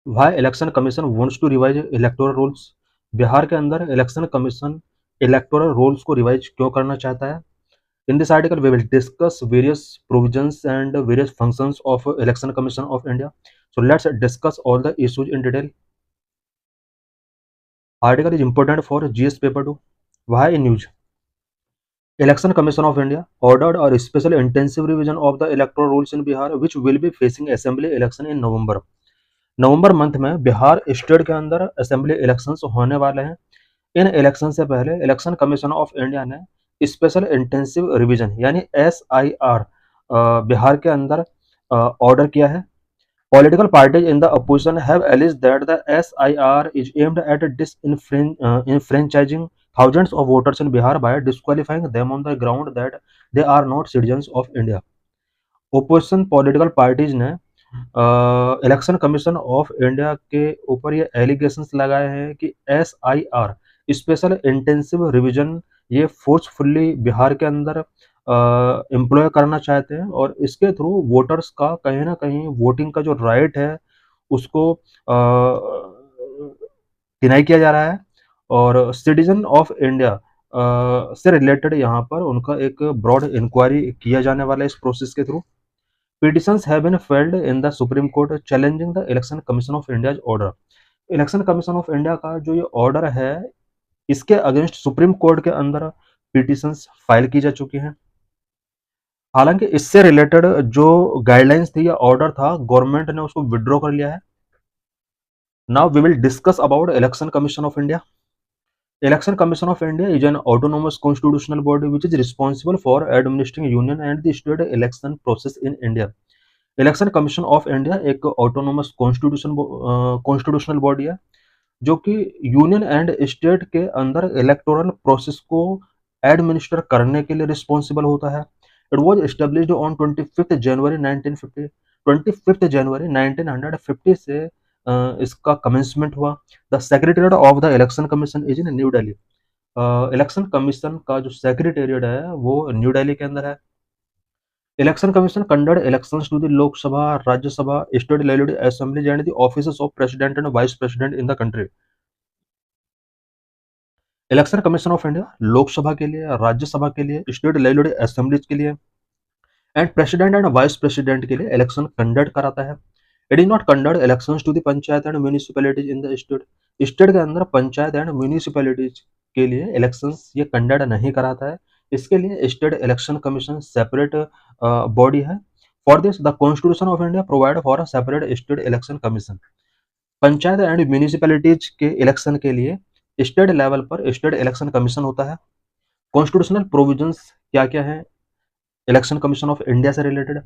Y election commission wants to revise electoral rules. Bihar के अंदर election commission electoral rules को revise क्यों करना चाहता है? In this article we will discuss various provisions and various functions of election commission of India. So let's discuss all the issues in detail. Article is important for GS paper 2. Why in news? Election Commission of India ordered a special intensive revision of the electoral rules in Bihar, which will be facing assembly election in November. November month में Bihar state के अंदर assembly elections होने वाले हैं. इन election से पहले election commission of India ने special intensive revision यानी SIR बिहार के अंदर ऑर्डर किया है. Political parties in the opposition have alleged that the SIR is aimed at disenfranchising thousands of voters in Bihar by disqualifying them on the ground that they are not citizens of India. Opposition political parties ने election commission of India के ऊपर ये allegations लगाए हैं कि SIR special intensive revision ये forcefully Bihar के अंदर एम्प्लॉय करना चाहते हैं और इसके थ्रू वोटर्स का कहीं ना कहीं वोटिंग का जो राइट है उसको डिनाई किया जा रहा है और सिटीजन ऑफ इंडिया से रिलेटेड यहाँ पर उनका एक ब्रॉड इंक्वायरी किया जाने वाला है इस प्रोसेस के through. Petitions have been filed in the Supreme Court challenging the Election Commission of India's order. Election commission of India का जो ये ऑर्डर है इसके अगेंस्ट सुप्रीम कोर्ट के अंदर पिटिशंस फाइल की जा चुकी हैं. हालांकि इससे रिलेटेड जो गाइडलाइंस थी या ऑर्डर था गवर्नमेंट ने उसको विड्रॉ कर लिया है. Now we will discuss about election commission of India. Election Commission of India is an autonomous constitutional body which is responsible for administering union and the state election process in India. Election commission of India एक autonomous constitutional body है जो कि union and state के अंदर electoral process को administer करने के लिए रिस्पॉन्सिबल होता है. इट वाज एस्टेब्लिश्ड ऑन 25 जनवरी 1950. 25 जनवरी 1950 से इसका कमेंसमेंट हुआ. The secretariat of the election commission is in new Delhi. Election commission का जो सेक्रेटेरिएट है वो न्यू दिल्ली के अंदर है. Election Commission conduct elections to the Lok Sabha, Rajya Sabha, State Legislative Assemblies and the offices of President and Vice President in the country. Election commission of India Lok Sabha के लिए, राज्यसभा के लिए, स्टेट लेजिस्लेटिव असेंबलीज के लिए and president and vice president के लिए election conduct कराता है. It is not conduct elections to the panchayat and municipalities in the state. State के अंदर पंचायत एंड म्यूनिसिपैलिटीज के लिए इलेक्शंस ये कंडक्ट नहीं कराता है. इसके लिए state election commission separate body है. For this the constitution of India provide for a separate state election commission. Panchayat and municipalities के इलेक्शन के लिए स्टेट लेवल पर स्टेट इलेक्शन कमीशन होता है. कॉन्स्टिट्यूशनल प्रोविजंस क्या क्या है इलेक्शन कमीशन ऑफ इंडिया से related?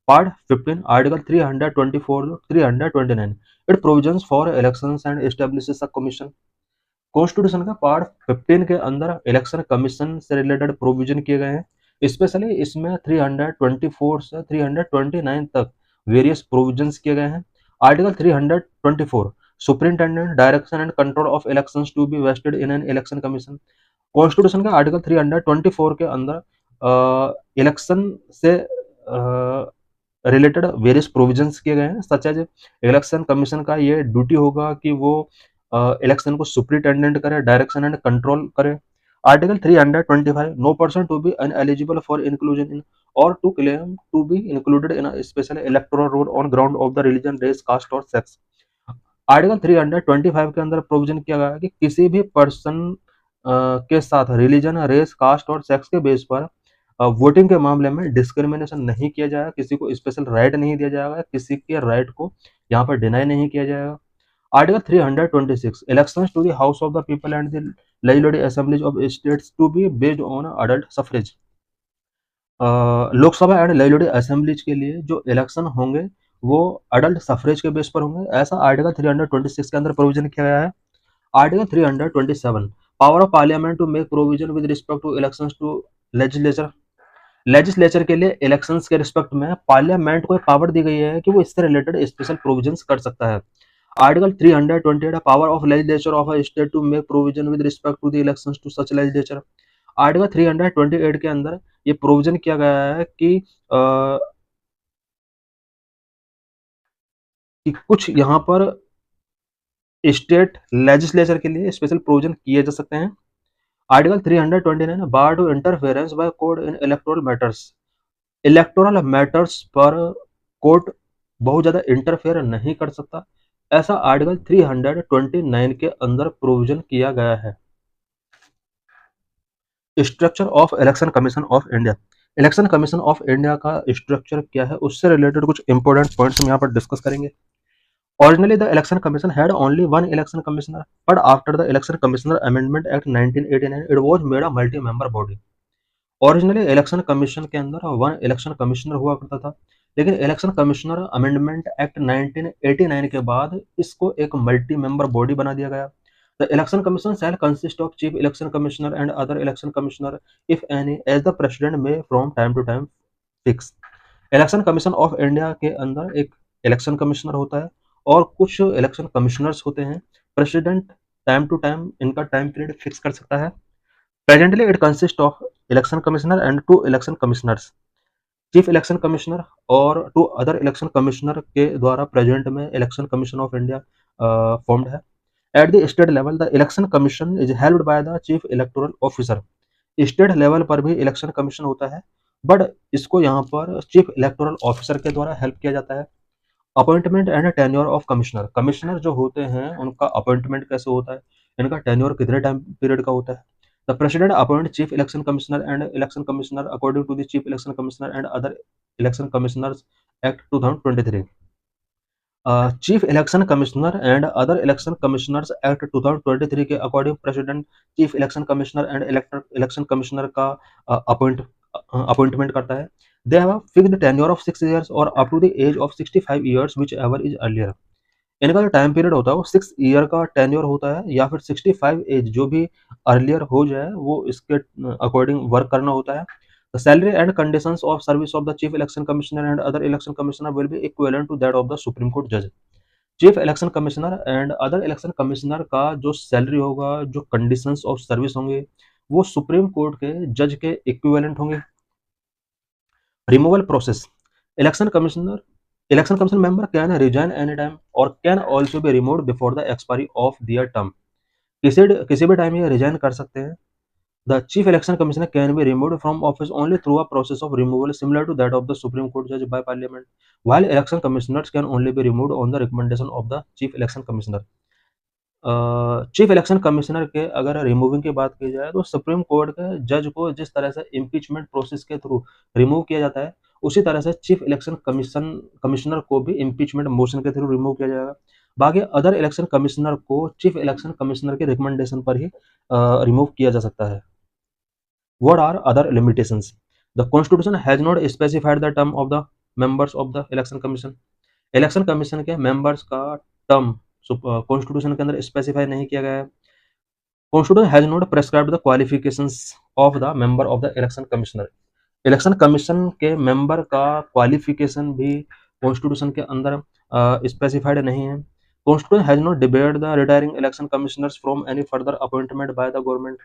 Part 15 article 324 329 it provisions for elections and establishes a commission. Constitution का पार्ट 15 के अंदर इलेक्शन कमीशन से रिलेटेड प्रोविजन किए गए हैं. स्पेशली इसमें 324 से 329 तक वेरियस प्रोविजंस किए गए हैं. Article 324 superintendent direction and control of elections to be vested in an election commission. Constitution का आर्टिकल 324 के अंदर इलेक्शन से रिलेटेड वेरियस प्रोविजंस किए गए हैं. सच एज इलेक्शन कमीशन का ये ड्यूटी होगा कि वो इलेक्शन को सुपरिटेंडेंट करे, डायरेक्शन एंड कंट्रोल करे. Article 325 no person to be uneligible for inclusion in और to claim to be included in a special electoral roll on ground of the religion, race, caste और sex. Article 325 के अंदर provision किया गया है कि किसी भी पर्सन के साथ रिलीजन, रेस, कास्ट और सेक्स के बेस पर वोटिंग के मामले में डिस्क्रिमिनेशन नहीं किया जाएगा, किसी को स्पेशल राइट नहीं दिया जाएगा, किसी के राइट को यहाँ पर डिनाई नहीं किया जाएगा. Article 326 elections to the house of the people and the legislative assemblies of states to be based on adult suffrage. Lok Sabha and legislative assemblies के लिए जो इलेक्शन होंगे वो अडल्ट सफरेज के बेस पर होंगे, ऐसा आर्टिकल 326 के अंदर प्रोविजन किया गया है. Article 327 power of parliament to make provision with respect to elections to legislature. Legislature के लिए इलेक्शंस के रिस्पेक्ट में पार्लियामेंट को पावर दी गई है कि वो इससे रिलेटेड स्पेशल प्रोविजंस कर सकता है. Article 328 power of legislature of a state to make provision with respect to the elections to such legislature. Article 328 के अंदर ये प्रोविजन किया गया है कि कुछ यहाँ पर स्टेट लेजिस्लेचर के लिए स्पेशल प्रोविजन किए जा सकते हैं। Article 329 bar to interference by court in electoral matters. Electoral matters पर कोर्ट बहुत ज्यादा इंटरफेयर नहीं कर सकता, ऐसा आर्टिकल 329 के अंदर प्रोविजन किया गया है। Structure of election commission of India. Election commission of India का स्ट्रक्चर क्या है, उससे रिलेटेड कुछ इंपॉर्टेंट पॉइंट्स हम यहाँ पर डिस्कस करेंगे। Originally, the election commission had only one election commissioner, but after the Election Commissioner Amendment Act 1989, it was made a multi-member body. Originally election commission के अंदर वन इलेक्शन कमिश्नर हुआ करता था, लेकिन इलेक्शन कमिश्नर अमेंडमेंट एक्ट 1989 के बाद इसको एक मल्टी मेंबर बॉडी बना दिया गया। The election commission shall consist of chief election commissioner and other election commissioner if any as the president में from time to time fix. Election commission of India के अंदर एक इलेक्शन कमिश्नर होता है और कुछ इलेक्शन कमिश्नर्स होते हैं। प्रेसिडेंट टाइम टू टाइम इनका टाइम पीरियड फिक्स कर सकता है। Presently it consist of election commissioner and two election commissioners. Chief election commissioner और टू अदर इलेक्शन कमिश्नर के द्वारा प्रेजेंट में election commission of India formed है। At the state level the election commission is held by the chief electoral officer. State level पर भी election commission होता है, but इसको यहाँ पर चीफ इलेक्टोरल ऑफिसर के द्वारा हेल्प किया जाता है। Appointment and tenure of commissioner. Commissioner जो होते हैं उनका अपॉइंटमेंट कैसे होता है, इनका टेन्योर कितने टाइम पीरियड का होता है। The president appoint chief election commissioner and election commissioner according to the chief election commissioner and other election commissioners act 2023। Chief election commissioner and other election commissioners act 2023 के according president chief election commissioner and election commissioner का appointment करता है। They have fixed tenure of 6 years और up to the age of 65 years whichever is earlier. इनका जो time period होता है वो 6 ईयर का टेन्योर होता है, या फिर 65 एज जो भी अर्लियर हो जाए वो इसके अकॉर्डिंग वर्क करना होता है। The salary and conditions of service of the chief election commissioner and other election commissioner will be equivalent to that of the Supreme Court judge. Chief election commissioner and other election commissioner का जो salary होगा, जो conditions of service होंगे, वो supreme court के जज के equivalent होंगे। Removal process. Election commission member can resign any time और can also be removed before the expiry of their term. किसी भी टाइम ये रिजाइन कर सकते हैं। The chief election commissioner can be removed from office only through a process of removal similar to that of the Supreme Court judge by Parliament, while election commissioners can only be removed on the recommendation of the chief election commissioner. Chief election commissioner के अगर removing की बात की जाए तो supreme court के जज को जिस तरह से इम्पीचमेंट प्रोसेस के थ्रू रिमूव किया जाता है, उसी तरह से चीफ इलेक्शन कमिश्नर को भी इम्पीचमेंट मोशन के थ्रू रिमूव किया जाएगा। बाकी अदर इलेक्शन कमिश्नर को चीफ इलेक्शन कमिश्नर के रिकमेंडेशन पर ही रिमूव किया जा सकता है। What are other limitations? The Constitution has not specified the term of the members of the Election Commission. Election commission के मेंबर्स का टर्म कॉन्स्टिट्यूशन के अंदर स्पेसिफाई नहीं किया गया है। Constitution has not prescribed the qualifications of the member of the election commissioner. Election commission के member का क्वालिफिकेशन भी कॉन्स्टिट्यूशन के अंदर स्पेसिफाइड नहीं है। Constitution has not debate the retiring election commissioners from any further appointment by the government.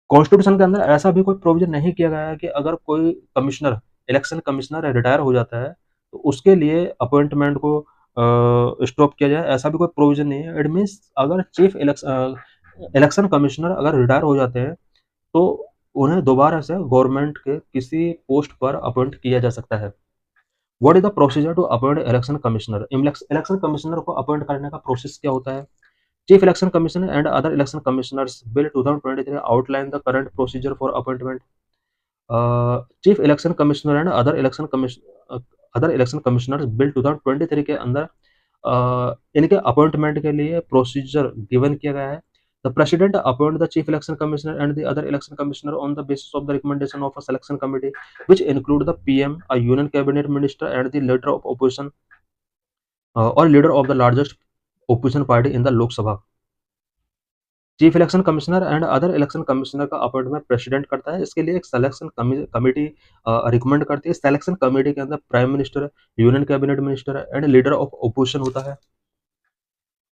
Constitution के अंदर ऐसा भी कोई प्रोविजन नहीं किया गया है कि अगर कोई कमिश्नर इलेक्शन कमिश्नर रिटायर हो जाता है तो उसके लिए अपॉइंटमेंट को स्टॉप किया जाए, ऐसा भी कोई प्रोविजन नहीं है। इट मीन्स अगर चीफ इलेक्शन कमिश्नर अगर रिटायर हो जाते हैं तो उन्हें दोबारा से गवर्नमेंट के किसी पोस्ट पर अपॉइंट किया जा सकता है। What is the procedure to appoint election commissioner. Election commissioner को अपॉइंट करने का प्रोसेस क्या होता है। Chief Election Commissioner and other election commissioners Bill 2023 outline the current procedure for appointment. Chief Election Commissioner and other election commissioners Bill 2023 के अंदर इनके appointment के लिए प्रोसीजर गिवन किया गया है। The President appoint the Chief Election Commissioner and the other election commissioner on the basis of the recommendation of a selection committee, which include the PM, a union cabinet minister, and the leader of opposition or leader of the largest opposition party in the Lok Sabha. Chief election commissioner and other election commissioner का appointment president करता है। इसके लिए एक selection committee recommend करती है। Selection committee के अंदर prime minister, union cabinet minister and leader of opposition होता है।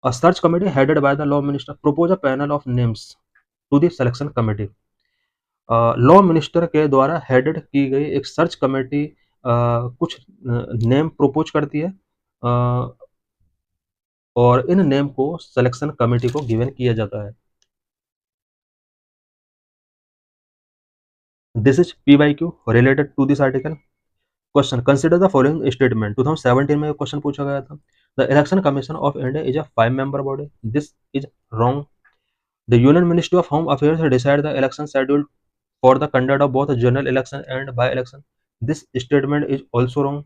A search committee headed by the law minister propose a panel of names to the selection committee. Law minister के द्वारा headed की गई एक search committee कुछ name propose करती है और इन नेम को सिलेक्शन कमेटी को गिवन किया जाता है। This is PYQ related to this article. Question, consider the following statement. 2017 में क्वेश्चन पूछा गया था। The election commission of India is a 5 member body. This is wrong. The union ministry of home affairs decide the election schedule for the conduct of both general election and by-election. This statement is also wrong.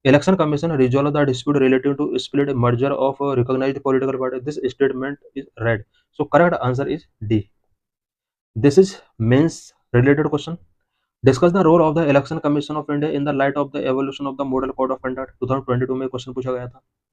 Election Commission resolved the dispute relating to split merger of recognized political party. This statement is right. So correct answer is D. This is mains related question. Discuss the role of the Election Commission of India in the light of the evolution of the Model Code of Conduct. 2022 में question पूछा गया था।